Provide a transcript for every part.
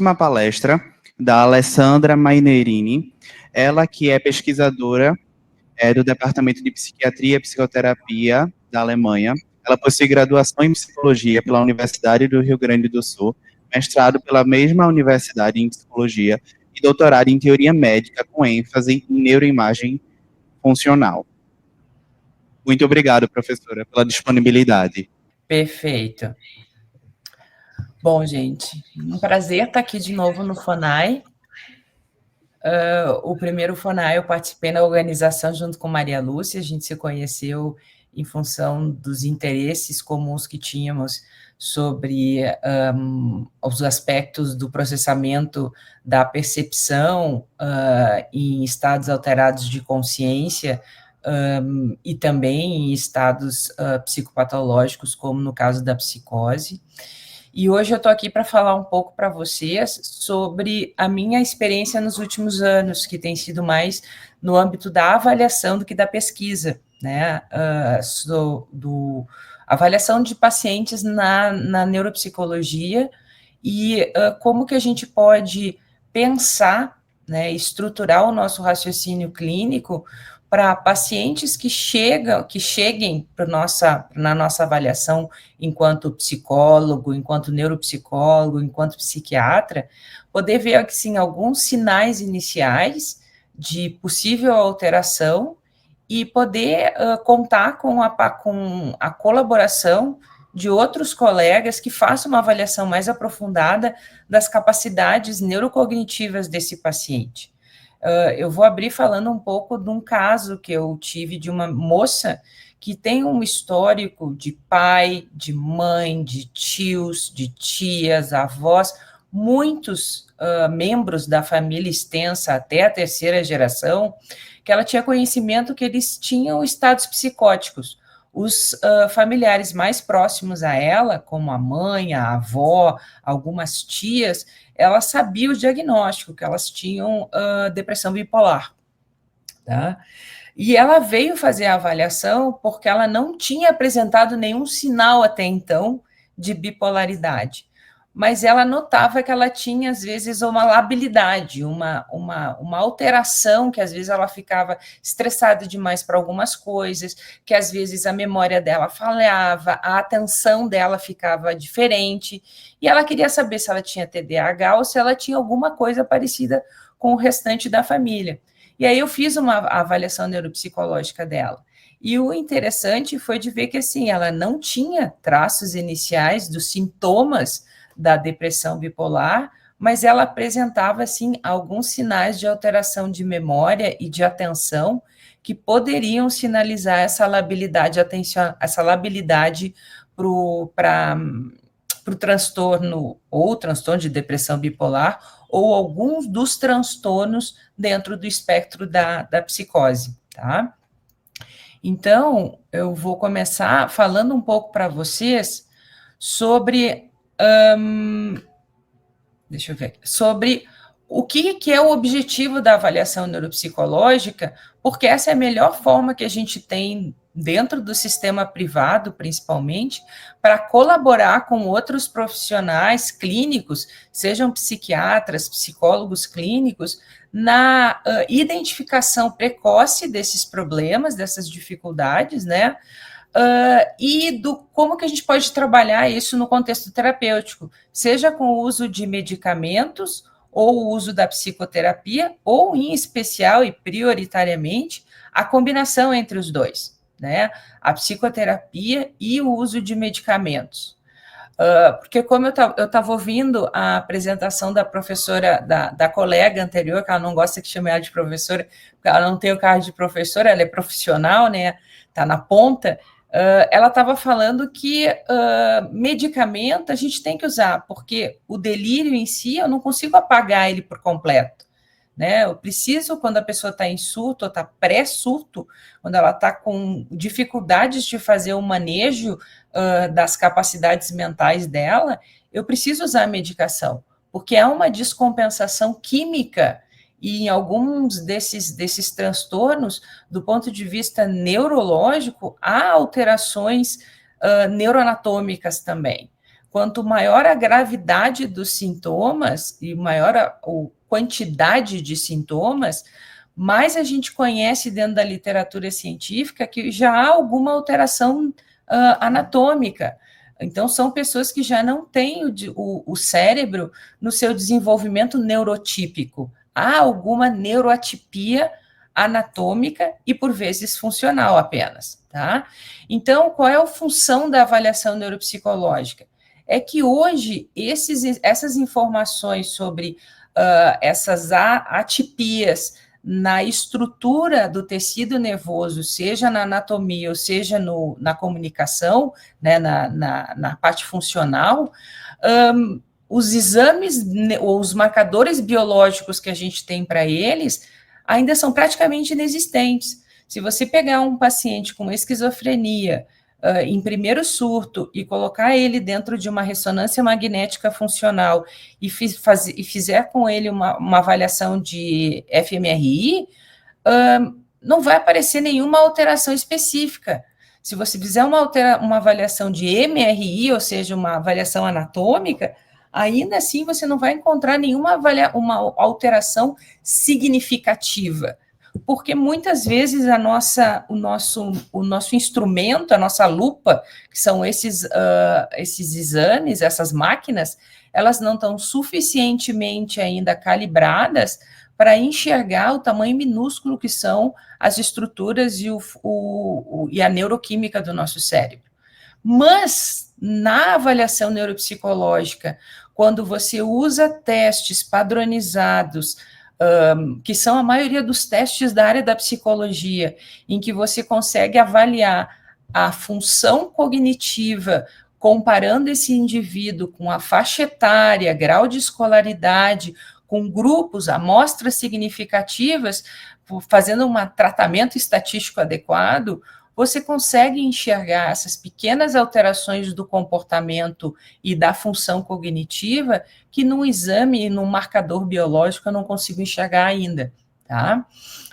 próxima palestra da Alessandra Mainerini, ela que é pesquisadora do Departamento de Psiquiatria e Psicoterapia da Alemanha. Ela possui graduação em Psicologia pela Universidade do Rio Grande do Sul, mestrado pela mesma universidade em Psicologia e doutorado em Teoria Médica com ênfase em Neuroimagem Funcional. Muito obrigado, professora, pela disponibilidade. Perfeito. Bom, gente, um prazer estar aqui de novo no FONAI. O primeiro FONAI eu participei na organização junto com Maria Lúcia, a gente se conheceu em função dos interesses comuns que tínhamos sobre os aspectos do processamento da percepção em estados alterados de consciência e também em estados psicopatológicos, como no caso da psicose. E hoje eu estou aqui para falar um pouco para vocês sobre a minha experiência nos últimos anos, que tem sido mais no âmbito da avaliação do que da pesquisa, né? Avaliação de pacientes na neuropsicologia e como que a gente pode pensar, né, estruturar o nosso raciocínio clínico para pacientes que cheguem na nossa avaliação enquanto psicólogo, enquanto neuropsicólogo, enquanto psiquiatra, poder ver assim, alguns sinais iniciais de possível alteração e poder contar com a colaboração de outros colegas que façam uma avaliação mais aprofundada das capacidades neurocognitivas desse paciente. Eu vou abrir falando um pouco de um caso que eu tive de uma moça que tem um histórico de pai, de mãe, de tios, de tias, avós, muitos membros da família extensa até a terceira geração, que ela tinha conhecimento que eles tinham estados psicóticos. Os familiares mais próximos a ela, como a mãe, a avó, algumas tias, ela sabia o diagnóstico, que elas tinham depressão bipolar. Tá? E ela veio fazer a avaliação porque ela não tinha apresentado nenhum sinal até então de bipolaridade. Mas ela notava que ela tinha, às vezes, uma labilidade, uma alteração, que às vezes ela ficava estressada demais para algumas coisas, que às vezes a memória dela falhava, a atenção dela ficava diferente, e ela queria saber se ela tinha TDAH ou se ela tinha alguma coisa parecida com o restante da família. E aí eu fiz uma avaliação neuropsicológica dela. E o interessante foi de ver que, assim, ela não tinha traços iniciais dos sintomas da depressão bipolar, mas ela apresentava, assim, alguns sinais de alteração de memória e de atenção que poderiam sinalizar essa labilidade para o transtorno, ou transtorno de depressão bipolar, ou alguns dos transtornos dentro do espectro da psicose, tá? Então, eu vou começar falando um pouco para vocês sobre deixa eu ver, sobre o que é o objetivo da avaliação neuropsicológica, porque essa é a melhor forma que a gente tem dentro do sistema privado, principalmente, para colaborar com outros profissionais clínicos, sejam psiquiatras, psicólogos clínicos, na identificação precoce desses problemas, dessas dificuldades, né? E do como que a gente pode trabalhar isso no contexto terapêutico, seja com o uso de medicamentos, ou o uso da psicoterapia, ou, em especial e prioritariamente, a combinação entre os dois, né? A psicoterapia e o uso de medicamentos. Porque como eu estava ouvindo a apresentação da professora, da colega anterior, que ela não gosta que chame ela de professora, porque ela não tem o cargo de professora, ela é profissional, né? Está na ponta. Ela estava falando que medicamento a gente tem que usar, porque o delírio em si, eu não consigo apagar ele por completo, né? Eu preciso, quando a pessoa está em surto, ou está pré-surto, quando ela está com dificuldades de fazer o manejo das capacidades mentais dela, eu preciso usar a medicação, porque é uma descompensação química. E em alguns desses transtornos, do ponto de vista neurológico, há alterações neuroanatômicas também. quanto maior a gravidade dos sintomas e maior a quantidade de sintomas, mais a gente conhece dentro da literatura científica que já há alguma alteração anatômica. Então, são pessoas que já não têm o cérebro no seu desenvolvimento neurotípico. Há alguma neuroatipia anatômica e, por vezes, funcional apenas, tá? Então, qual é a função da avaliação neuropsicológica? É que hoje, essas informações sobre essas atipias na estrutura do tecido nervoso, seja na anatomia ou seja na comunicação, né, na parte funcional, os exames ou os marcadores biológicos que a gente tem para eles ainda são praticamente inexistentes. Se você pegar um paciente com esquizofrenia em primeiro surto e colocar ele dentro de uma ressonância magnética funcional e fizer com ele uma avaliação de fMRI, não vai aparecer nenhuma alteração específica. Se você fizer uma avaliação de MRI, ou seja, uma avaliação anatômica, ainda assim você não vai encontrar nenhuma uma alteração significativa, porque muitas vezes o nosso instrumento, a nossa lupa, que são esses exames, essas máquinas, elas não estão suficientemente ainda calibradas para enxergar o tamanho minúsculo que são as estruturas e a neuroquímica do nosso cérebro. Mas, na avaliação neuropsicológica, quando você usa testes padronizados, que são a maioria dos testes da área da psicologia, em que você consegue avaliar a função cognitiva, comparando esse indivíduo com a faixa etária, grau de escolaridade, com grupos, amostras significativas, fazendo um tratamento estatístico adequado, você consegue enxergar essas pequenas alterações do comportamento e da função cognitiva que num exame, num marcador biológico, eu não consigo enxergar ainda, tá?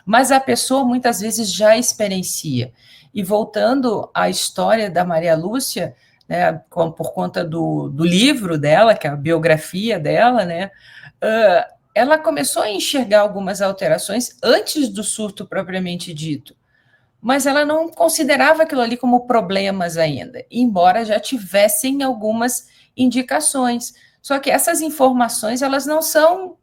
Mas a pessoa muitas vezes já experiencia. E voltando à história da Maria Lúcia, né, por conta do livro dela, que é a biografia dela, né, ela começou a enxergar algumas alterações antes do surto propriamente dito, mas ela não considerava aquilo ali como problemas ainda, embora já tivessem algumas indicações. Só que essas informações, elas não são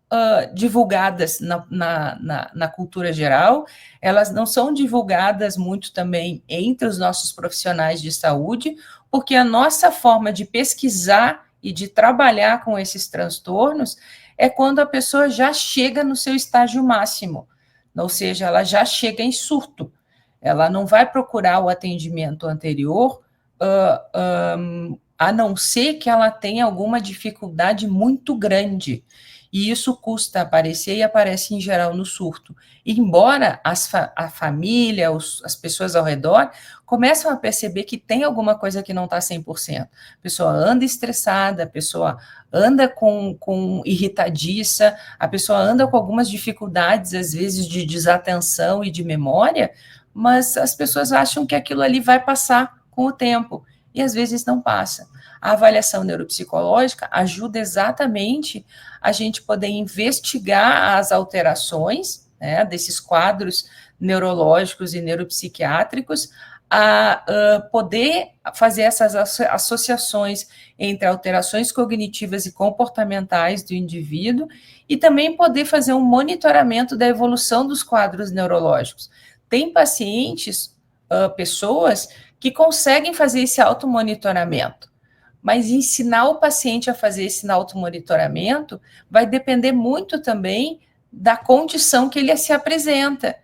divulgadas na cultura geral, elas não são divulgadas muito também entre os nossos profissionais de saúde, porque a nossa forma de pesquisar e de trabalhar com esses transtornos é quando a pessoa já chega no seu estágio máximo, ou seja, ela já chega em surto. Ela não vai procurar o atendimento anterior, a não ser que ela tenha alguma dificuldade muito grande. E isso custa aparecer e aparece em geral no surto. Embora a família, as pessoas ao redor começam a perceber que tem alguma coisa que não está 100%. A pessoa anda estressada, a pessoa anda com irritadiça, a pessoa anda com algumas dificuldades, às vezes, de desatenção e de memória, mas as pessoas acham que aquilo ali vai passar com o tempo, e às vezes não passa. A avaliação neuropsicológica ajuda exatamente a gente poder investigar as alterações, né, desses quadros neurológicos e neuropsiquiátricos, a poder fazer essas associações entre alterações cognitivas e comportamentais do indivíduo e também poder fazer um monitoramento da evolução dos quadros neurológicos. Tem pacientes, pessoas que conseguem fazer esse automonitoramento, mas ensinar o paciente a fazer esse automonitoramento vai depender muito também da condição que ele se apresenta.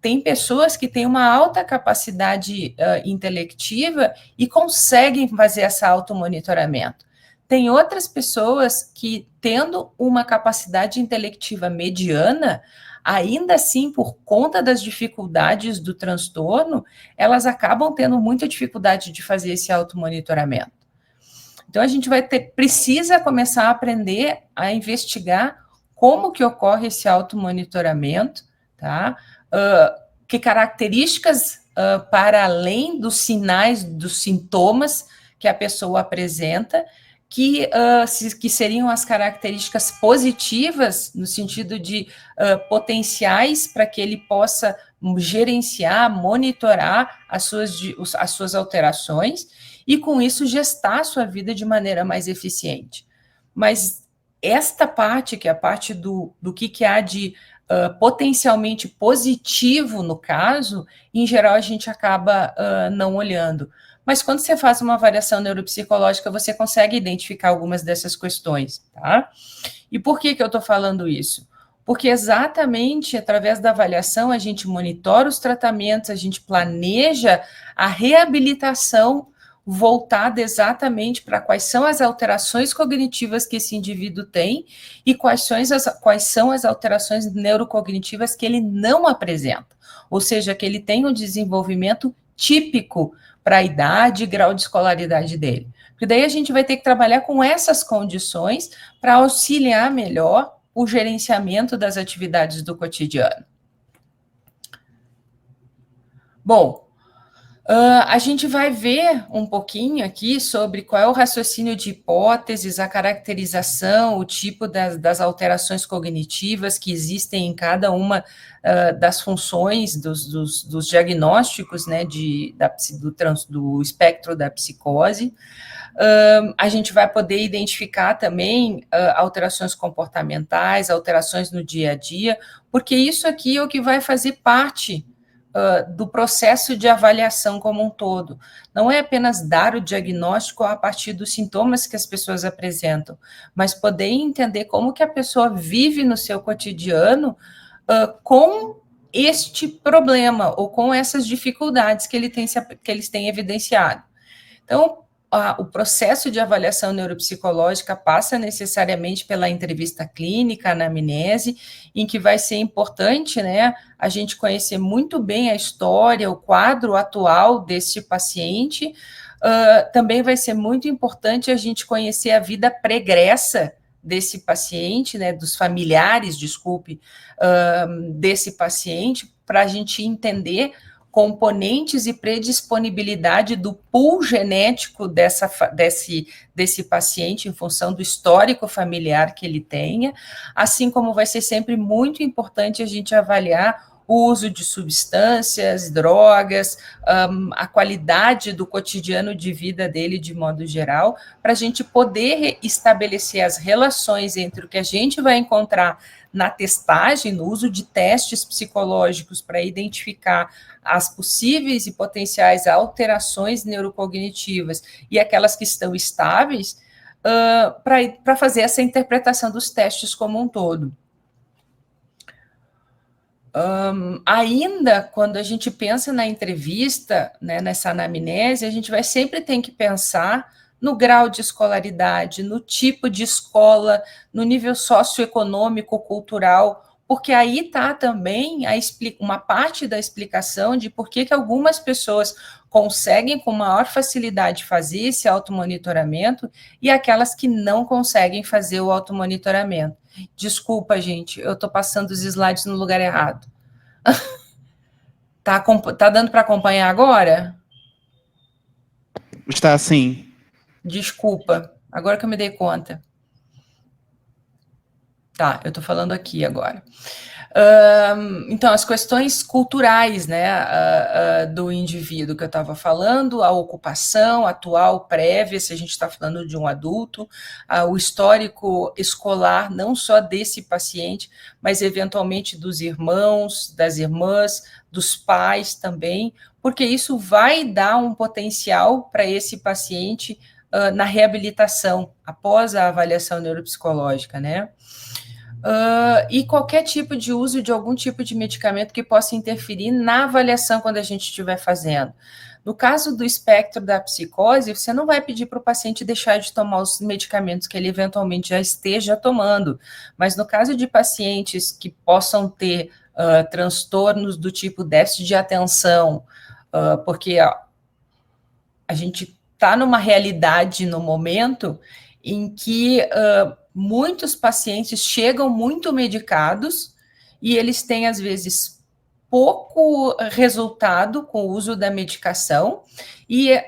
Tem pessoas que têm uma alta capacidade intelectiva e conseguem fazer esse automonitoramento. Tem outras pessoas que, tendo uma capacidade intelectiva mediana, ainda assim, por conta das dificuldades do transtorno, elas acabam tendo muita dificuldade de fazer esse automonitoramento. Então, a gente precisa começar a aprender a investigar como que ocorre esse automonitoramento, tá? Que características, para além dos sinais, dos sintomas que a pessoa apresenta, que seriam as características positivas, no sentido de potenciais para que ele possa gerenciar, monitorar as suas alterações e, com isso, gestar a sua vida de maneira mais eficiente. Mas esta parte, que é a parte do que há de potencialmente positivo no caso, em geral a gente acaba não olhando. Mas quando você faz uma avaliação neuropsicológica, você consegue identificar algumas dessas questões, tá? E por que eu estou falando isso? Porque exatamente através da avaliação a gente monitora os tratamentos, a gente planeja a reabilitação voltada exatamente para quais são as alterações cognitivas que esse indivíduo tem e quais são as alterações neurocognitivas que ele não apresenta, ou seja, que ele tem um desenvolvimento típico para a idade e grau de escolaridade dele. Porque daí a gente vai ter que trabalhar com essas condições para auxiliar melhor o gerenciamento das atividades do cotidiano. Bom, a gente vai ver um pouquinho aqui sobre qual é o raciocínio de hipóteses, a caracterização, o tipo das alterações cognitivas que existem em cada uma das funções dos diagnósticos, né, do espectro da psicose. A gente vai poder identificar também alterações comportamentais, alterações no dia a dia, porque isso aqui é o que vai fazer parte do processo de avaliação como um todo. Não é apenas dar o diagnóstico a partir dos sintomas que as pessoas apresentam, mas poder entender como que a pessoa vive no seu cotidiano com este problema ou com essas dificuldades que eles têm evidenciado. Então, o processo de avaliação neuropsicológica passa necessariamente pela entrevista clínica, anamnese, em que vai ser importante, né, a gente conhecer muito bem a história, o quadro atual deste paciente. Também vai ser muito importante a gente conhecer a vida pregressa desse paciente, né, dos familiares, desse paciente, para a gente entender componentes e predisponibilidade do pool genético desse paciente em função do histórico familiar que ele tenha, assim como vai ser sempre muito importante a gente avaliar o uso de substâncias, drogas, a qualidade do cotidiano de vida dele de modo geral, para a gente poder estabelecer as relações entre o que a gente vai encontrar na testagem, no uso de testes psicológicos para identificar as possíveis e potenciais alterações neurocognitivas e aquelas que estão estáveis, para fazer essa interpretação dos testes como um todo. Ainda quando a gente pensa na entrevista, né, nessa anamnese, a gente vai sempre ter que pensar no grau de escolaridade, no tipo de escola, no nível socioeconômico, cultural, porque aí está também uma parte da explicação de por que algumas pessoas conseguem com maior facilidade fazer esse automonitoramento e aquelas que não conseguem fazer o automonitoramento. Desculpa, gente, eu estou passando os slides no lugar errado. Tá dando para acompanhar agora? Está sim. Desculpa, agora que eu me dei conta. Tá, eu estou falando aqui agora. Então, as questões culturais, né, do indivíduo que eu estava falando, a ocupação atual, prévia, se a gente está falando de um adulto, o histórico escolar, não só desse paciente, mas eventualmente dos irmãos, das irmãs, dos pais também, porque isso vai dar um potencial para esse paciente na reabilitação, após a avaliação neuropsicológica, né? E qualquer tipo de uso de algum tipo de medicamento que possa interferir na avaliação quando a gente estiver fazendo. No caso do espectro da psicose, você não vai pedir para o paciente deixar de tomar os medicamentos que ele eventualmente já esteja tomando, mas no caso de pacientes que possam ter transtornos do tipo déficit de atenção, porque a gente está numa realidade no momento em que muitos pacientes chegam muito medicados e eles têm, às vezes, pouco resultado com o uso da medicação, e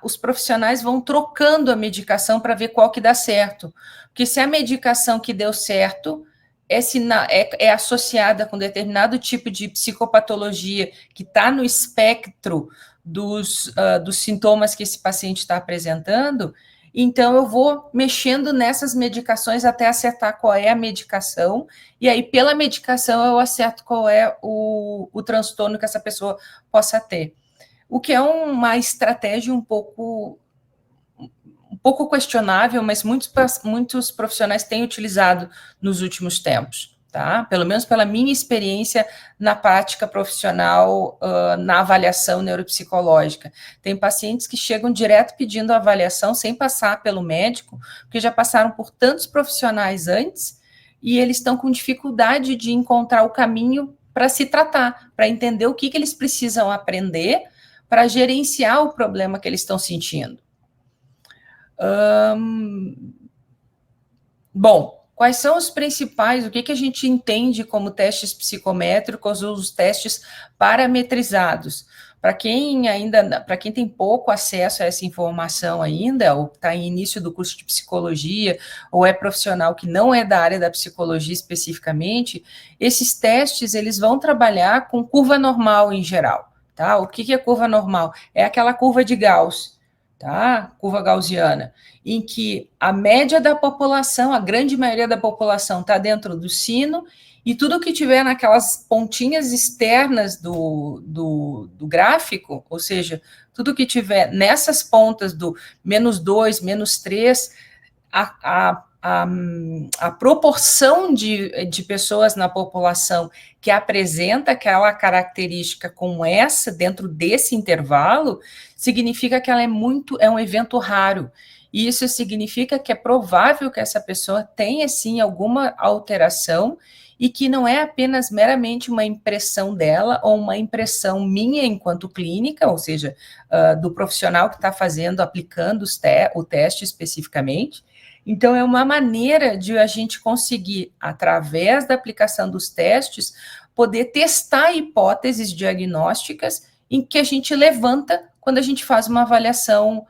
os profissionais vão trocando a medicação para ver qual que dá certo. Porque se a medicação que deu certo é associada com determinado tipo de psicopatologia que está no espectro dos sintomas que esse paciente está apresentando, então eu vou mexendo nessas medicações até acertar qual é a medicação, e aí pela medicação eu acerto qual é o transtorno que essa pessoa possa ter. O que é uma estratégia um pouco questionável, mas muitos profissionais têm utilizado nos últimos tempos, tá? Pelo menos pela minha experiência na prática profissional, na avaliação neuropsicológica. Tem pacientes que chegam direto pedindo avaliação sem passar pelo médico, porque já passaram por tantos profissionais antes, e eles estão com dificuldade de encontrar o caminho para se tratar, para entender o que eles precisam aprender para gerenciar o problema que eles estão sentindo. Bom, quais são os principais, o que a gente entende como testes psicométricos ou os testes parametrizados? Para quem tem pouco acesso a essa informação ainda, ou está em início do curso de psicologia, ou é profissional que não é da área da psicologia especificamente, esses testes, eles vão trabalhar com curva normal em geral, tá? O que é curva normal? É aquela curva de Gauss, tá? Curva gaussiana, em que a média da população, a grande maioria da população está dentro do sino, e tudo que tiver naquelas pontinhas externas do gráfico, ou seja, tudo que tiver nessas pontas do -2, -3, a proporção de pessoas na população que apresenta aquela característica como essa, dentro desse intervalo, significa que ela é um evento raro. E isso significa que é provável que essa pessoa tenha, sim, alguma alteração e que não é apenas meramente uma impressão dela ou uma impressão minha enquanto clínica, ou seja, do profissional que está aplicando o teste especificamente. Então, é uma maneira de a gente conseguir, através da aplicação dos testes, poder testar hipóteses diagnósticas em que a gente levanta quando a gente faz uma avaliação,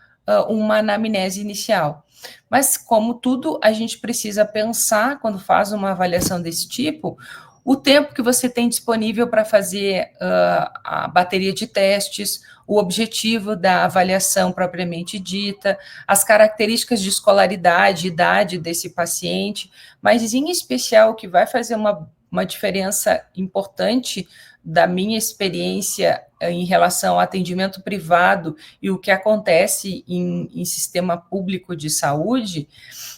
uma anamnese inicial. Mas, como tudo, a gente precisa pensar, quando faz uma avaliação desse tipo, o tempo que você tem disponível para fazer a bateria de testes, o objetivo da avaliação propriamente dita, as características de escolaridade, idade desse paciente, mas, em especial, o que vai fazer uma diferença importante da minha experiência em relação ao atendimento privado e o que acontece em sistema público de saúde,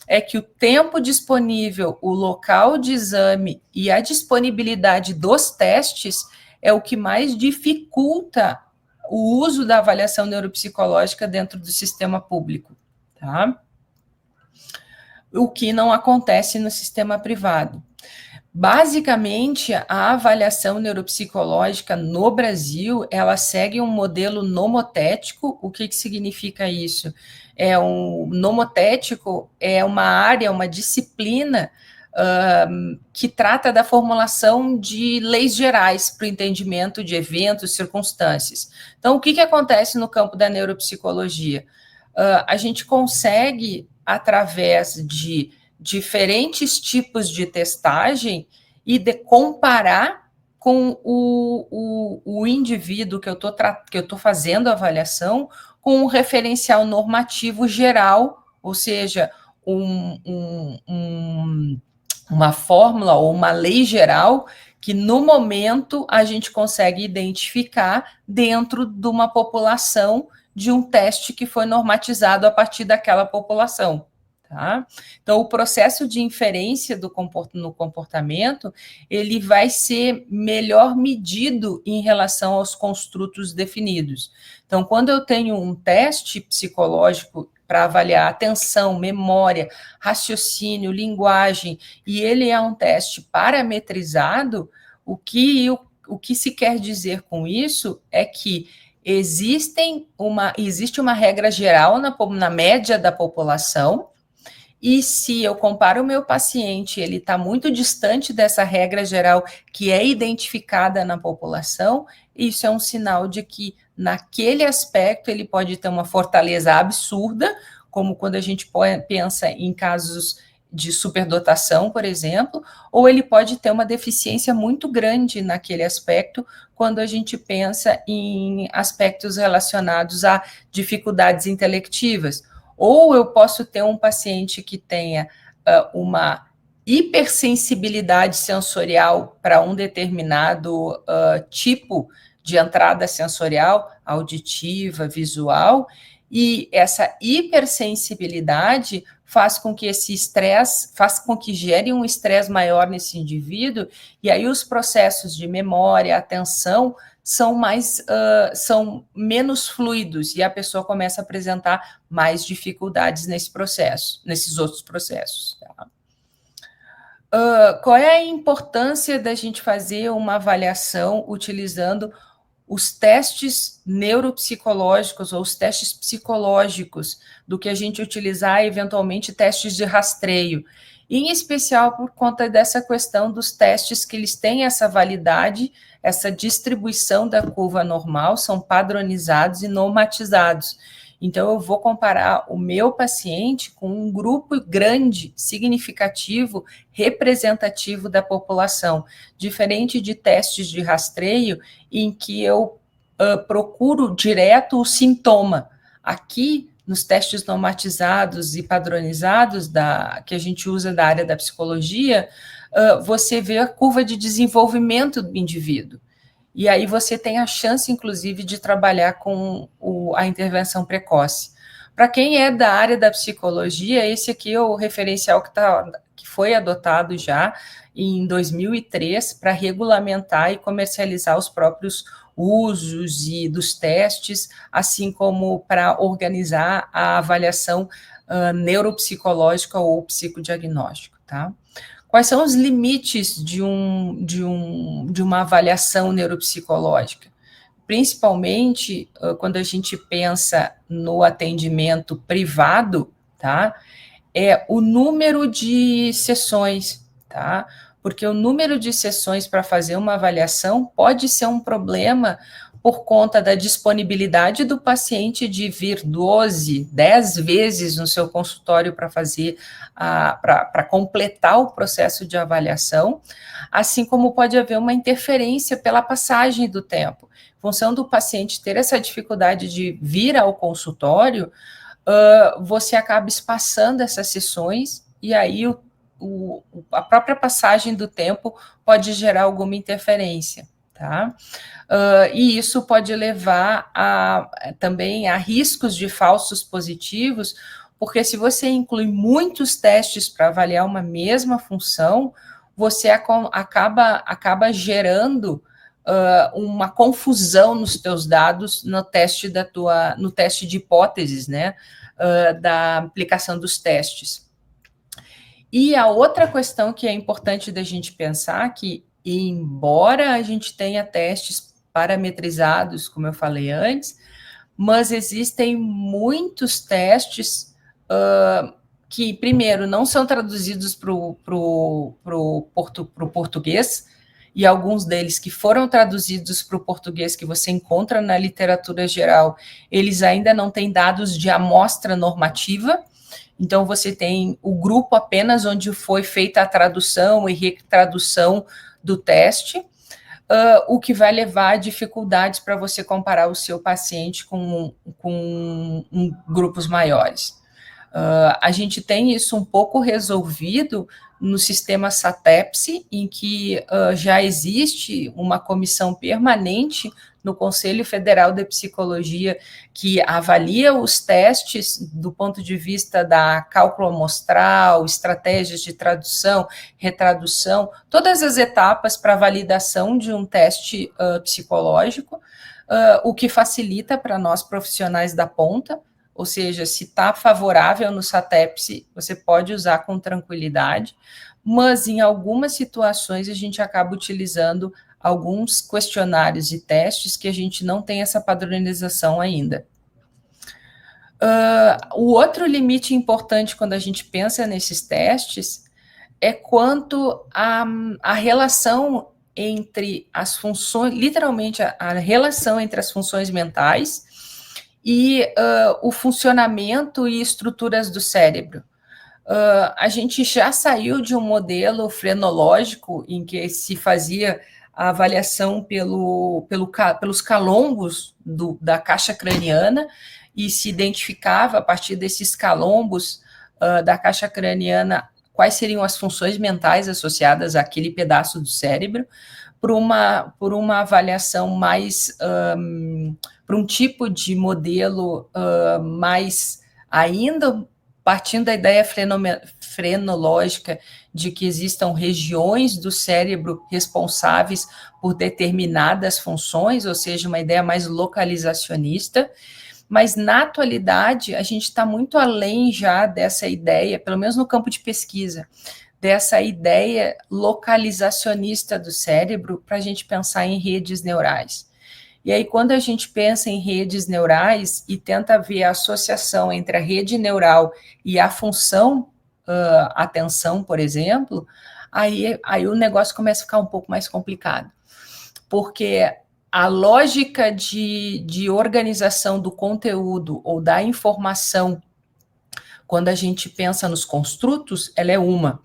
é que o tempo disponível, o local de exame e a disponibilidade dos testes é o que mais dificulta o uso da avaliação neuropsicológica dentro do sistema público, tá? O que não acontece no sistema privado. Basicamente, a avaliação neuropsicológica no Brasil, ela segue um modelo nomotético. O que significa isso? Nomotético é uma área, uma disciplina que trata da formulação de leis gerais para o entendimento de eventos, circunstâncias. Então, o que acontece no campo da neuropsicologia? A gente consegue, através de diferentes tipos de testagem e de comparar com o indivíduo que eu estou fazendo a avaliação com um referencial normativo geral, ou seja, uma fórmula ou uma lei geral que, no momento, a gente consegue identificar dentro de uma população de um teste que foi normatizado a partir daquela população. Tá? Então, o processo de inferência no comportamento, ele vai ser melhor medido em relação aos construtos definidos. Então, quando eu tenho um teste psicológico para avaliar atenção, memória, raciocínio, linguagem, e ele é um teste parametrizado, o que se quer dizer com isso é que existe uma regra geral na média da população, e se eu comparo o meu paciente, ele está muito distante dessa regra geral que é identificada na população, isso é um sinal de que naquele aspecto ele pode ter uma fortaleza absurda, como quando a gente pensa em casos de superdotação, por exemplo, ou ele pode ter uma deficiência muito grande naquele aspecto, quando a gente pensa em aspectos relacionados a dificuldades intelectivas. Ou eu posso ter um paciente que tenha uma hipersensibilidade sensorial para um determinado tipo de entrada sensorial, auditiva, visual, e essa hipersensibilidade faz com que esse estresse, faz com que gere um estresse maior nesse indivíduo, e aí os processos de memória, atenção, são menos fluidos, e a pessoa começa a apresentar mais dificuldades nesse processo, nesses outros processos. Tá? Qual é a importância da gente fazer uma avaliação utilizando os testes neuropsicológicos ou os testes psicológicos, do que a gente utilizar eventualmente testes de rastreio, em especial por conta dessa questão dos testes que eles têm essa validade, essa distribuição da curva normal, são padronizados e normatizados. Então, eu vou comparar o meu paciente com um grupo grande, significativo, representativo da população, diferente de testes de rastreio, em que eu procuro direto o sintoma. Aqui, nos testes normatizados e padronizados que a gente usa da área da psicologia, você vê a curva de desenvolvimento do indivíduo. E aí você tem a chance, inclusive, de trabalhar com a intervenção precoce. Para quem é da área da psicologia, esse aqui é o referencial que foi adotado já em 2003 para regulamentar e comercializar os próprios usos e dos testes, assim como para organizar a avaliação neuropsicológica ou psicodiagnóstico, tá? Quais são os limites de uma avaliação neuropsicológica? Principalmente quando a gente pensa no atendimento privado, tá? É o número de sessões, tá? Porque o número de sessões para fazer uma avaliação pode ser um problema por conta da disponibilidade do paciente de vir 12, 10 vezes no seu consultório para fazer, para completar o processo de avaliação, assim como pode haver uma interferência pela passagem do tempo. Em função do paciente ter essa dificuldade de vir ao consultório, você acaba espaçando essas sessões, e aí a própria passagem do tempo pode gerar alguma interferência, tá? E isso pode levar também a riscos de falsos positivos, porque se você inclui muitos testes para avaliar uma mesma função, você acaba gerando uma confusão nos teus dados no teste de hipóteses, né, da aplicação dos testes. E a outra questão que é importante da gente pensar que, embora a gente tenha testes parametrizados, como eu falei antes, mas existem muitos testes que, primeiro, não são traduzidos para o português, e alguns deles que foram traduzidos para o português, que você encontra na literatura geral, eles ainda não têm dados de amostra normativa. Então, você tem o grupo apenas onde foi feita a tradução e retradução do teste, o que vai levar a dificuldades para você comparar o seu paciente com grupos maiores. A gente tem isso um pouco resolvido no sistema SATEPSE, em que já existe uma comissão permanente no Conselho Federal de Psicologia que avalia os testes do ponto de vista da cálculo amostral, estratégias de tradução, retradução, todas as etapas para validação de um teste psicológico, o que facilita para nós profissionais da ponta. Ou seja, se está favorável no SATEPSE, você pode usar com tranquilidade, mas em algumas situações a gente acaba utilizando alguns questionários e testes que a gente não tem essa padronização ainda. O outro limite importante quando a gente pensa nesses testes é quanto à relação entre as funções, literalmente a relação entre as funções mentais e o funcionamento e estruturas do cérebro. A gente já saiu de um modelo frenológico em que se fazia a avaliação pelos calombos da caixa craniana e se identificava a partir desses calombos da caixa craniana quais seriam as funções mentais associadas àquele pedaço do cérebro, por uma avaliação mais, por um tipo de modelo mais ainda partindo da ideia frenológica de que existam regiões do cérebro responsáveis por determinadas funções, ou seja, uma ideia mais localizacionista, mas na atualidade a gente está muito além já dessa ideia, pelo menos no campo de pesquisa, dessa ideia localizacionista do cérebro para a gente pensar em redes neurais. E aí, quando a gente pensa em redes neurais e tenta ver a associação entre a rede neural e a função atenção, por exemplo, aí o negócio começa a ficar um pouco mais complicado. Porque a lógica de organização do conteúdo ou da informação, quando a gente pensa nos construtos, ela é uma.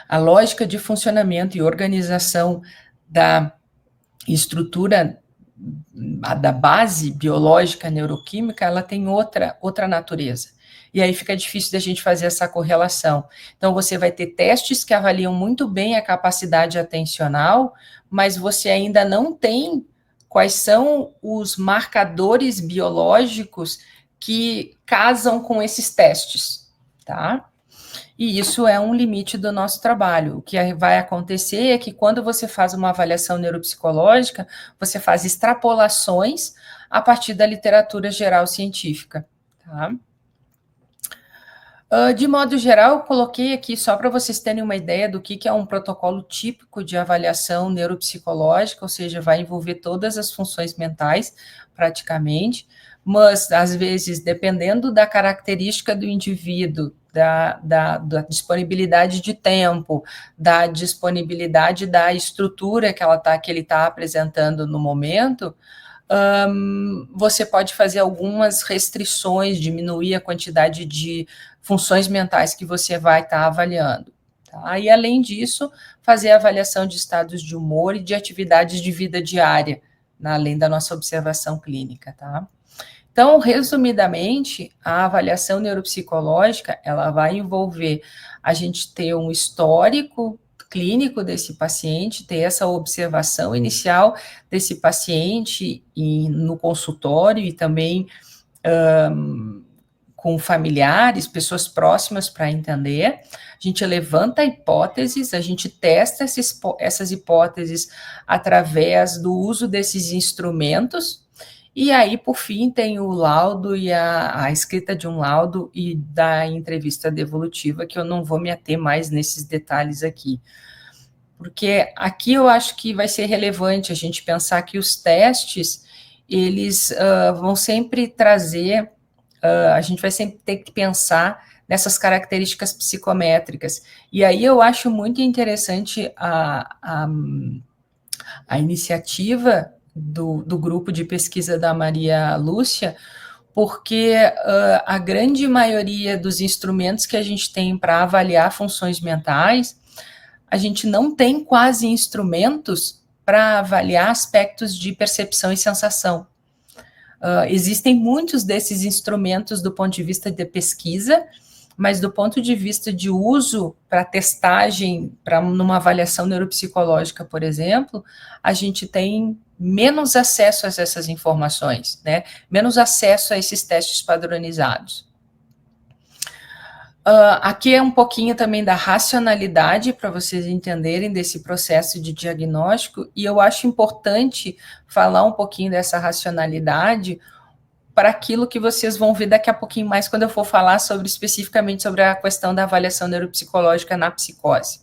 A lógica de funcionamento e organização da estrutura da base biológica neuroquímica, ela tem outra natureza. E aí fica difícil da gente fazer essa correlação. Então, você vai ter testes que avaliam muito bem a capacidade atencional, mas você ainda não tem quais são os marcadores biológicos que casam com esses testes, tá? E isso é um limite do nosso trabalho. O que vai acontecer é que quando você faz uma avaliação neuropsicológica, você faz extrapolações a partir da literatura geral científica, tá? De modo geral, eu coloquei aqui só para vocês terem uma ideia do que é um protocolo típico de avaliação neuropsicológica, ou seja, vai envolver todas as funções mentais, praticamente, mas, às vezes, dependendo da característica do indivíduo, da disponibilidade de tempo, da disponibilidade da estrutura que ele está apresentando no momento, você pode fazer algumas restrições, diminuir a quantidade de funções mentais que você vai estar avaliando. Tá? E, além disso, fazer a avaliação de estados de humor e de atividades de vida diária, além da nossa observação clínica. Tá? Então, resumidamente, a avaliação neuropsicológica, ela vai envolver a gente ter um histórico clínico desse paciente, ter essa observação inicial desse paciente no consultório e também com familiares, pessoas próximas para entender. A gente levanta hipóteses, a gente testa essas hipóteses através do uso desses instrumentos. E aí, por fim, tem o laudo e a escrita de um laudo e da entrevista devolutiva, que eu não vou me ater mais nesses detalhes aqui. Porque aqui eu acho que vai ser relevante a gente pensar que os testes, eles vão sempre trazer, a gente vai sempre ter que pensar nessas características psicométricas. E aí eu acho muito interessante a iniciativa do grupo de pesquisa da Maria Lúcia, porque a grande maioria dos instrumentos que a gente tem para avaliar funções mentais, a gente não tem quase instrumentos para avaliar aspectos de percepção e sensação. Existem muitos desses instrumentos do ponto de vista de pesquisa, mas do ponto de vista de uso para testagem, numa avaliação neuropsicológica, por exemplo, a gente tem menos acesso a essas informações, né? Menos acesso a esses testes padronizados. Aqui é um pouquinho também da racionalidade, para vocês entenderem desse processo de diagnóstico, e eu acho importante falar um pouquinho dessa racionalidade para aquilo que vocês vão ver daqui a pouquinho mais, quando eu for falar especificamente sobre a questão da avaliação neuropsicológica na psicose.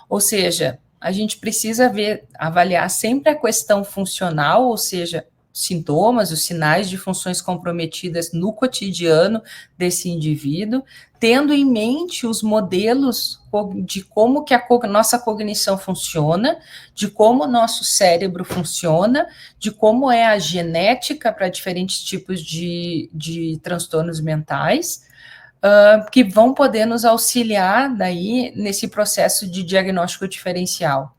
Ou seja, a gente precisa avaliar sempre a questão funcional, ou seja, sintomas, os sinais de funções comprometidas no cotidiano desse indivíduo, tendo em mente os modelos de como que a nossa cognição funciona, de como o nosso cérebro funciona, de como é a genética para diferentes tipos de transtornos mentais, que vão poder nos auxiliar daí nesse processo de diagnóstico diferencial.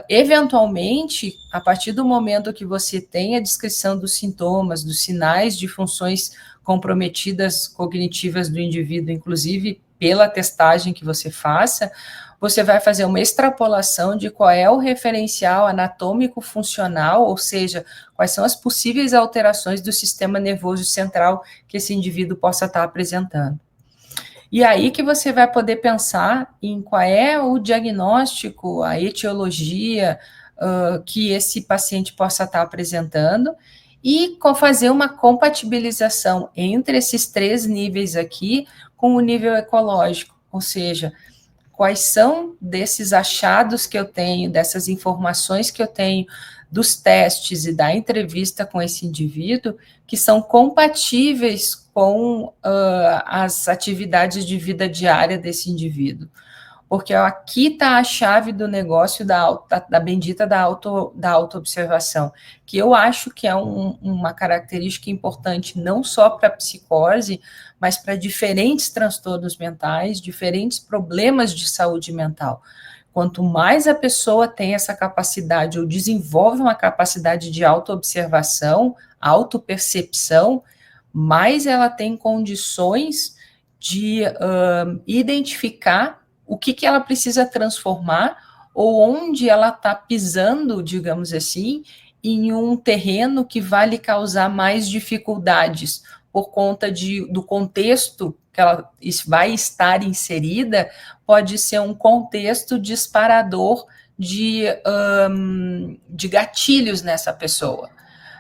Eventualmente, a partir do momento que você tem a descrição dos sintomas, dos sinais de funções comprometidas cognitivas do indivíduo, inclusive pela testagem que você faça, você vai fazer uma extrapolação de qual é o referencial anatômico funcional, ou seja, quais são as possíveis alterações do sistema nervoso central que esse indivíduo possa estar apresentando. E aí que você vai poder pensar em qual é o diagnóstico, a etiologia que esse paciente possa estar apresentando e fazer uma compatibilização entre esses 3 níveis aqui com o nível ecológico, ou seja, quais são desses achados que eu tenho, dessas informações que eu tenho dos testes e da entrevista com esse indivíduo, que são compatíveis com as atividades de vida diária desse indivíduo. Porque aqui está a chave do negócio da bendita da autoobservação, que eu acho que é uma característica importante não só para a psicose, mas para diferentes transtornos mentais, diferentes problemas de saúde mental. Quanto mais a pessoa tem essa capacidade ou desenvolve uma capacidade de autoobservação, autopercepção, mais ela tem condições de identificar o que ela precisa transformar ou onde ela está pisando, digamos assim, em um terreno que vai lhe causar mais dificuldades por conta do contexto que ela vai estar inserida, pode ser um contexto disparador de gatilhos nessa pessoa.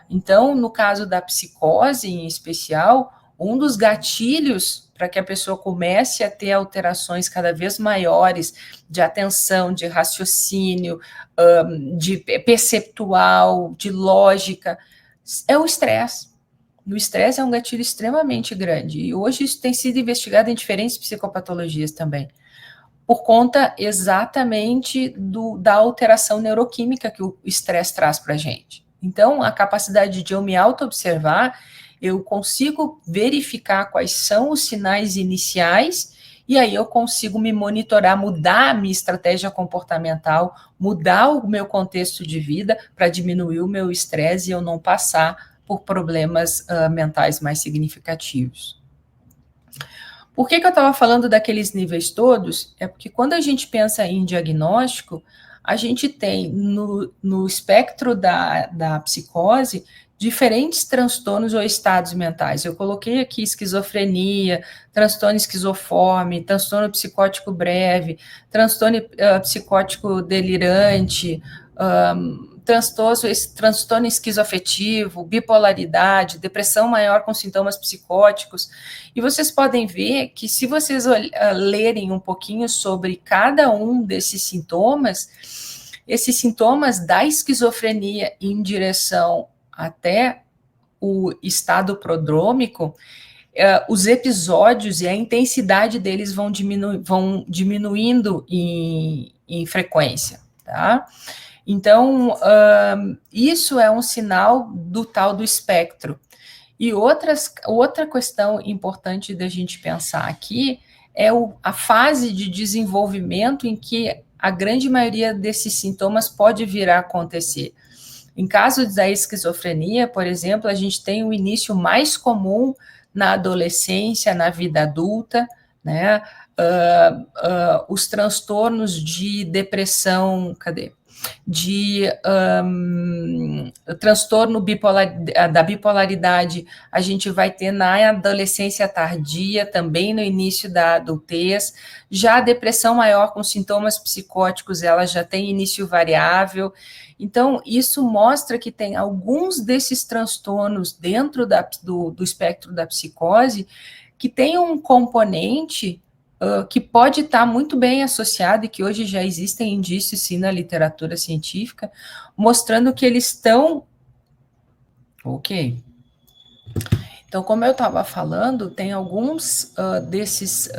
Então, no caso da psicose em especial, um dos gatilhos para que a pessoa comece a ter alterações cada vez maiores de atenção, de raciocínio, de perceptual, de lógica, é o estresse. O estresse é um gatilho extremamente grande, e hoje isso tem sido investigado em diferentes psicopatologias também, por conta exatamente da alteração neuroquímica que o estresse traz para a gente. Então, a capacidade de eu me auto-observar, eu consigo verificar quais são os sinais iniciais, e aí eu consigo me monitorar, mudar a minha estratégia comportamental, mudar o meu contexto de vida para diminuir o meu estresse e eu não passar por problemas mentais mais significativos. Por que eu estava falando daqueles níveis todos? É porque quando a gente pensa em diagnóstico, a gente tem no espectro da psicose diferentes transtornos ou estados mentais. Eu coloquei aqui esquizofrenia, transtorno esquizoforme, transtorno psicótico breve, transtorno psicótico delirante, transtorno esquizoafetivo, bipolaridade, depressão maior com sintomas psicóticos. E vocês podem ver que se vocês lerem um pouquinho sobre cada um desses sintomas da esquizofrenia em direção até o estado prodrômico, os episódios e a intensidade deles vão diminuindo em frequência, tá? Então, isso é um sinal do tal do espectro. E outra questão importante da gente pensar aqui é a fase de desenvolvimento em que a grande maioria desses sintomas pode vir a acontecer. Em caso da esquizofrenia, por exemplo, a gente tem o início mais comum na adolescência, na vida adulta, né? Os transtornos de depressão, transtorno da bipolaridade, a gente vai ter na adolescência tardia, também no início da adultez. Já a depressão maior com sintomas psicóticos, ela já tem início variável. Então, isso mostra que tem alguns desses transtornos dentro do espectro da psicose que tem um componente que pode estar muito bem associado e que hoje já existem indícios, sim, na literatura científica, mostrando que eles estão Ok. Então, como eu estava falando, tem alguns desses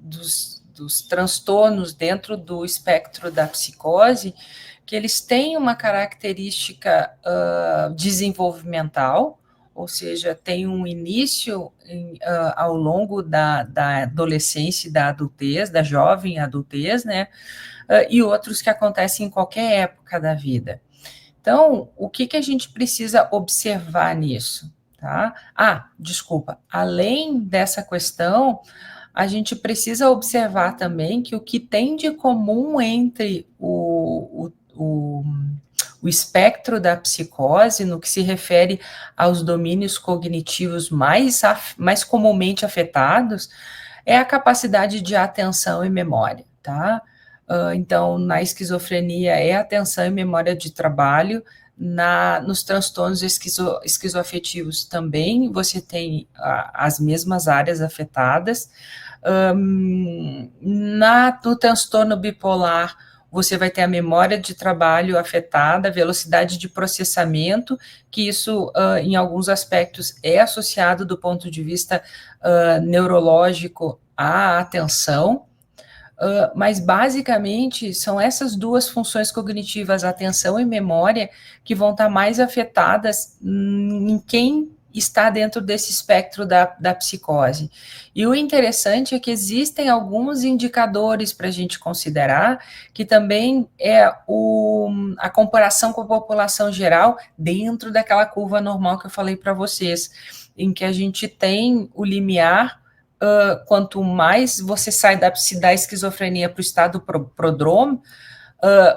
dos transtornos dentro do espectro da psicose que eles têm uma característica desenvolvimental, ou seja, tem um início ao longo da adolescência e da adultez, da jovem adultez, né? E outros que acontecem em qualquer época da vida. Então, o que a gente precisa observar nisso? Tá? Desculpa, além dessa questão, a gente precisa observar também que o que tem de comum entre o espectro da psicose, no que se refere aos domínios cognitivos mais comumente afetados, é a capacidade de atenção e memória, tá? Então, na esquizofrenia é atenção e memória de trabalho, nos transtornos esquizoafetivos também você tem as mesmas áreas afetadas. No transtorno bipolar, você vai ter a memória de trabalho afetada, a velocidade de processamento, que isso, em alguns aspectos, é associado do ponto de vista neurológico à atenção. Mas basicamente são essas duas funções cognitivas, atenção e memória, que vão estar mais afetadas em quem está dentro desse espectro da psicose. E o interessante é que existem alguns indicadores para a gente considerar, que também é a comparação com a população geral dentro daquela curva normal que eu falei para vocês, em que a gente tem o limiar. Quanto mais você sai da esquizofrenia para o estado prodrome,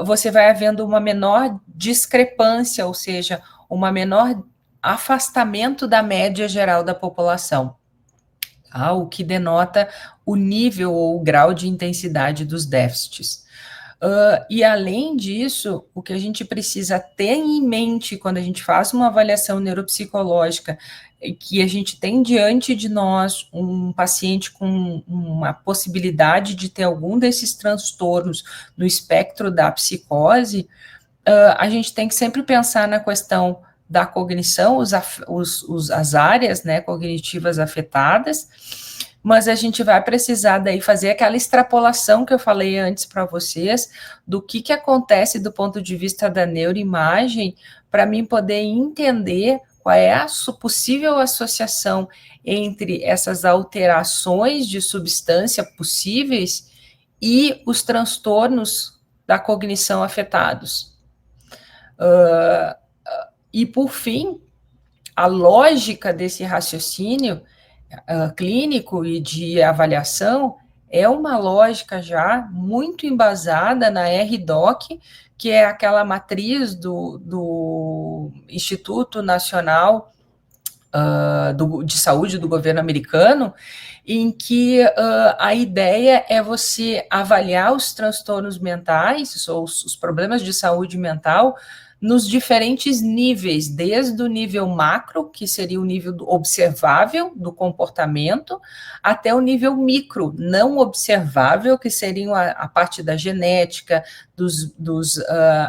você vai havendo uma menor discrepância, ou seja, uma menor afastamento da média geral da população, tá? O que denota o nível ou o grau de intensidade dos déficits. E além disso, o que a gente precisa ter em mente quando a gente faz uma avaliação neuropsicológica, é que a gente tem diante de nós um paciente com uma possibilidade de ter algum desses transtornos no espectro da psicose, a gente tem que sempre pensar na questão da cognição, as áreas, né, cognitivas afetadas, mas a gente vai precisar daí fazer aquela extrapolação que eu falei antes para vocês, do que acontece do ponto de vista da neuroimagem, para mim poder entender qual é a possível associação entre essas alterações de substância possíveis e os transtornos da cognição afetados. E, por fim, a lógica desse raciocínio clínico e de avaliação é uma lógica já muito embasada na RDoC, que é aquela matriz do Instituto Nacional de Saúde do governo americano, em que a ideia é você avaliar os transtornos mentais, ou os problemas de saúde mental, nos diferentes níveis, desde o nível macro, que seria o nível observável do comportamento, até o nível micro, não observável, que seria a parte da genética, dos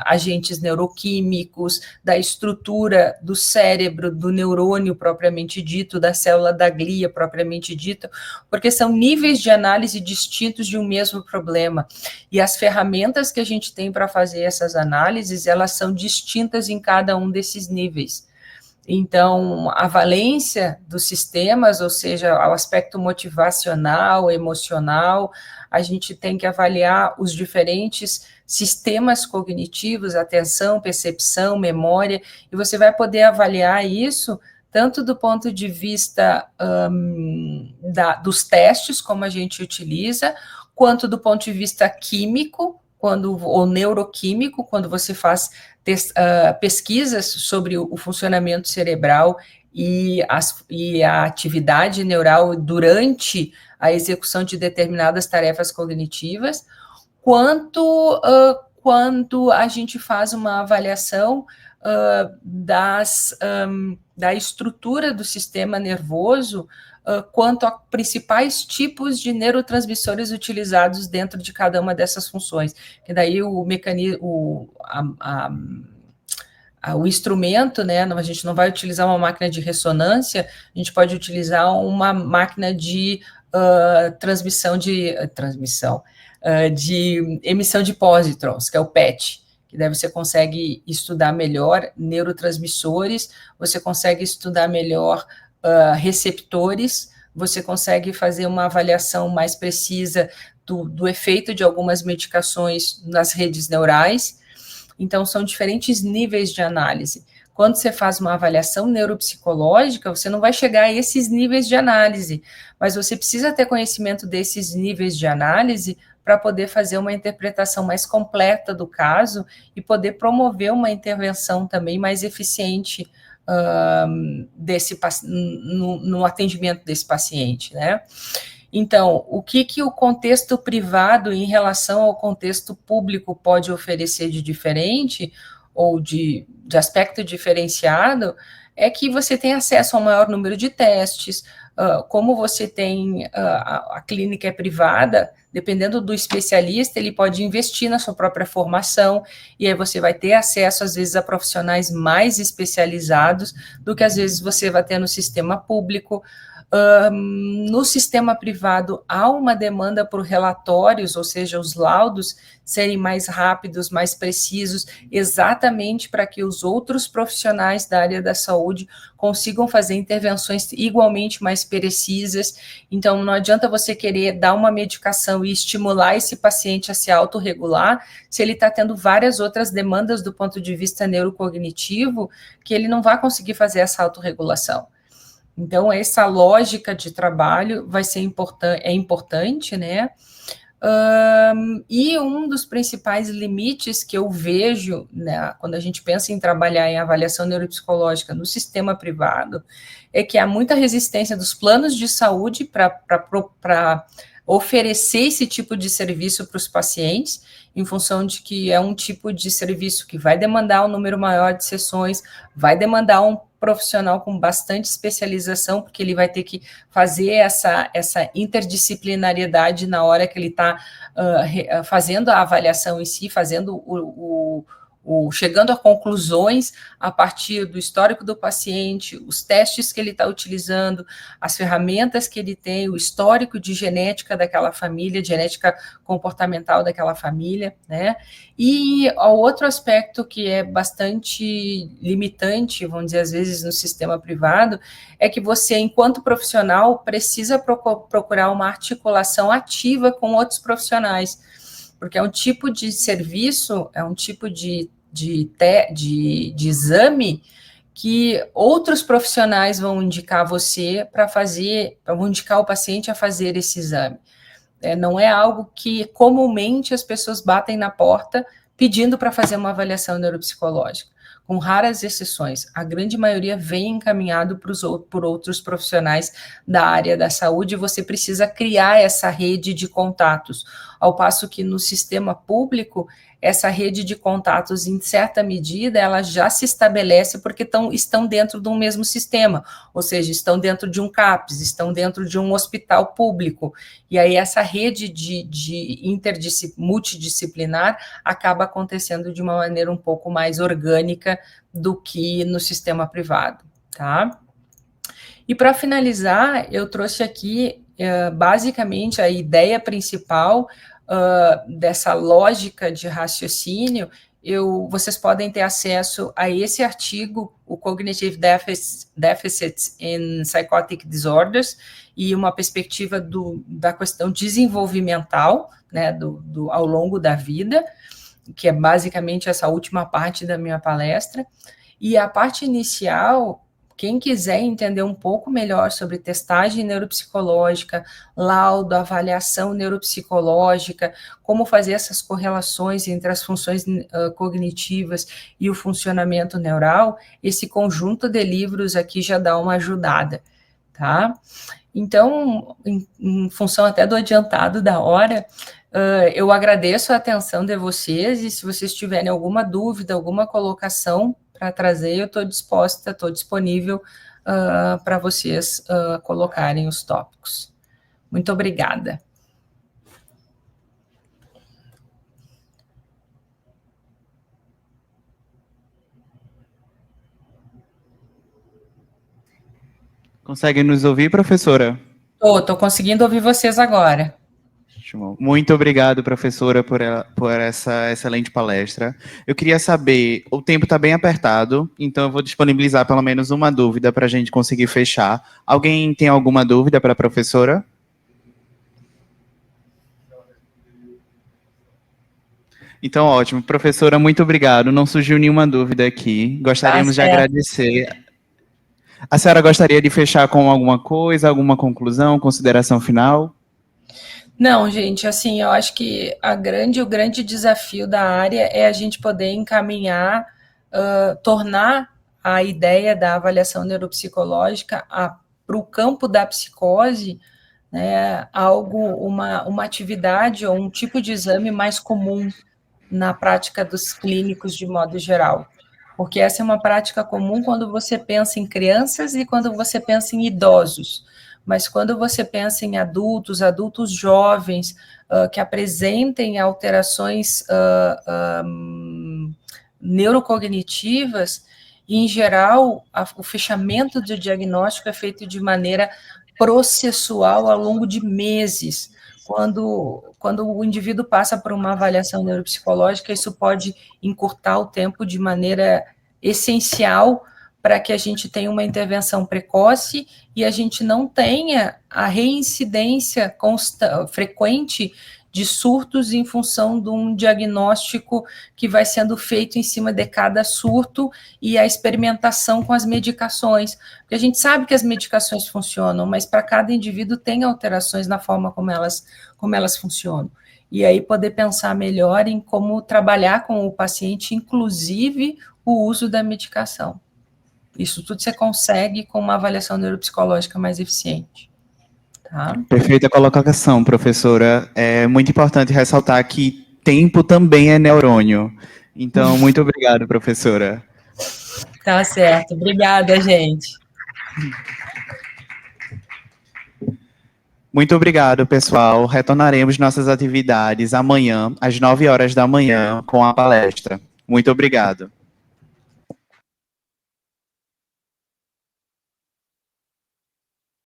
agentes neuroquímicos, da estrutura do cérebro, do neurônio propriamente dito, da célula da glia propriamente dita, porque são níveis de análise distintos de um mesmo problema. E as ferramentas que a gente tem para fazer essas análises, elas são distintas em cada um desses níveis. Então, a valência dos sistemas, ou seja, o aspecto motivacional, emocional, a gente tem que avaliar os diferentes sistemas cognitivos, atenção, percepção, memória, e você vai poder avaliar isso tanto do ponto de vista dos testes, como a gente utiliza, quanto do ponto de vista químico, ou neuroquímico, quando você faz pesquisas sobre o funcionamento cerebral e a atividade neural durante a execução de determinadas tarefas cognitivas, quanto quando a gente faz uma avaliação da estrutura do sistema nervoso, quanto a principais tipos de neurotransmissores utilizados dentro de cada uma dessas funções. Que daí o mecanismo, o instrumento, né, a gente não vai utilizar uma máquina de ressonância, a gente pode utilizar uma máquina de de emissão de pósitrons, que é o PET, que daí você consegue estudar melhor neurotransmissores, você consegue estudar melhor receptores, você consegue fazer uma avaliação mais precisa do efeito de algumas medicações nas redes neurais. Então, são diferentes níveis de análise. Quando você faz uma avaliação neuropsicológica, você não vai chegar a esses níveis de análise, mas você precisa ter conhecimento desses níveis de análise para poder fazer uma interpretação mais completa do caso e poder promover uma intervenção também mais eficiente no atendimento desse paciente, né? Então, o que o contexto privado em relação ao contexto público pode oferecer de diferente ou de aspecto diferenciado é que você tem acesso a um maior número de testes, como você tem a clínica é privada, dependendo do especialista, ele pode investir na sua própria formação, e aí você vai ter acesso, às vezes, a profissionais mais especializados do que, às vezes, você vai ter no sistema público. No sistema privado, há uma demanda por relatórios, ou seja, os laudos serem mais rápidos, mais precisos, exatamente para que os outros profissionais da área da saúde consigam fazer intervenções igualmente mais precisas. Então, não adianta você querer dar uma medicação e estimular esse paciente a se autorregular, se ele está tendo várias outras demandas do ponto de vista neurocognitivo, que ele não vai conseguir fazer essa autorregulação. Então, essa lógica de trabalho vai ser importante, né? E um dos principais limites que eu vejo, né, quando a gente pensa em trabalhar em avaliação neuropsicológica no sistema privado, é que há muita resistência dos planos de saúde para oferecer esse tipo de serviço para os pacientes, em função de que é um tipo de serviço que vai demandar um número maior de sessões, vai demandar um profissional com bastante especialização, porque ele vai ter que fazer essa interdisciplinariedade na hora que ele está fazendo a avaliação em si, fazendo chegando a conclusões a partir do histórico do paciente, os testes que ele está utilizando, as ferramentas que ele tem, o histórico de genética daquela família, genética comportamental daquela família, né? E o outro aspecto que é bastante limitante, vamos dizer, às vezes, no sistema privado, é que você, enquanto profissional, precisa procurar uma articulação ativa com outros profissionais, porque é um tipo de serviço, é um tipo de exame que outros profissionais vão indicar você vão indicar o paciente a fazer esse exame. Não é algo que comumente as pessoas batem na porta pedindo para fazer uma avaliação neuropsicológica. Com raras exceções, a grande maioria vem encaminhado por outros profissionais da área da saúde, e você precisa criar essa rede de contatos, ao passo que no sistema público, essa rede de contatos, em certa medida, ela já se estabelece porque estão dentro de um mesmo sistema, ou seja, estão dentro de um CAPS, estão dentro de um hospital público, e aí essa rede multidisciplinar acaba acontecendo de uma maneira um pouco mais orgânica do que no sistema privado, tá? E para finalizar, eu trouxe aqui, basicamente, a ideia principal dessa lógica de raciocínio. Vocês podem ter acesso a esse artigo, o Cognitive Deficits in Psychotic Disorders, e uma perspectiva da questão desenvolvimental, né, ao longo da vida, que é basicamente essa última parte da minha palestra. E a parte inicial, quem quiser entender um pouco melhor sobre testagem neuropsicológica, laudo, avaliação neuropsicológica, como fazer essas correlações entre as funções cognitivas e o funcionamento neural, esse conjunto de livros aqui já dá uma ajudada, tá? Então, em função até do adiantado da hora, eu agradeço a atenção de vocês, e se vocês tiverem alguma dúvida, alguma colocação para trazer, eu estou disposta, estou disponível para vocês colocarem os tópicos. Muito obrigada. Consegue nos ouvir, professora? Estou conseguindo ouvir vocês agora. Muito obrigado, professora, por essa excelente palestra. Eu queria saber, o tempo está bem apertado, então eu vou disponibilizar pelo menos uma dúvida para a gente conseguir fechar. Alguém tem alguma dúvida para a professora? Então, ótimo. Professora, muito obrigado. Não surgiu nenhuma dúvida aqui. Gostaríamos de agradecer. A senhora gostaria de fechar com alguma coisa, alguma conclusão, consideração final? Não, gente, assim, eu acho que o grande desafio da área é a gente poder encaminhar, tornar a ideia da avaliação neuropsicológica para o campo da psicose, né, uma atividade ou um tipo de exame mais comum na prática dos clínicos de modo geral. Porque essa é uma prática comum quando você pensa em crianças e quando você pensa em idosos. Mas quando você pensa em adultos jovens, que apresentem alterações neurocognitivas, em geral, o fechamento do diagnóstico é feito de maneira processual ao longo de meses. Quando o indivíduo passa por uma avaliação neuropsicológica, isso pode encurtar o tempo de maneira essencial para que a gente tenha uma intervenção precoce e a gente não tenha a reincidência frequente de surtos em função de um diagnóstico que vai sendo feito em cima de cada surto e a experimentação com as medicações. Porque a gente sabe que as medicações funcionam, mas para cada indivíduo tem alterações na forma como elas funcionam. E aí poder pensar melhor em como trabalhar com o paciente, inclusive o uso da medicação. Isso tudo você consegue com uma avaliação neuropsicológica mais eficiente. Tá? Perfeita colocação, professora. É muito importante ressaltar que tempo também é neurônio. Então, muito obrigado, professora. Tá certo. Obrigada, gente. Muito obrigado, pessoal. Retornaremos nossas atividades amanhã, às 9 horas da manhã, com a palestra. Muito obrigado.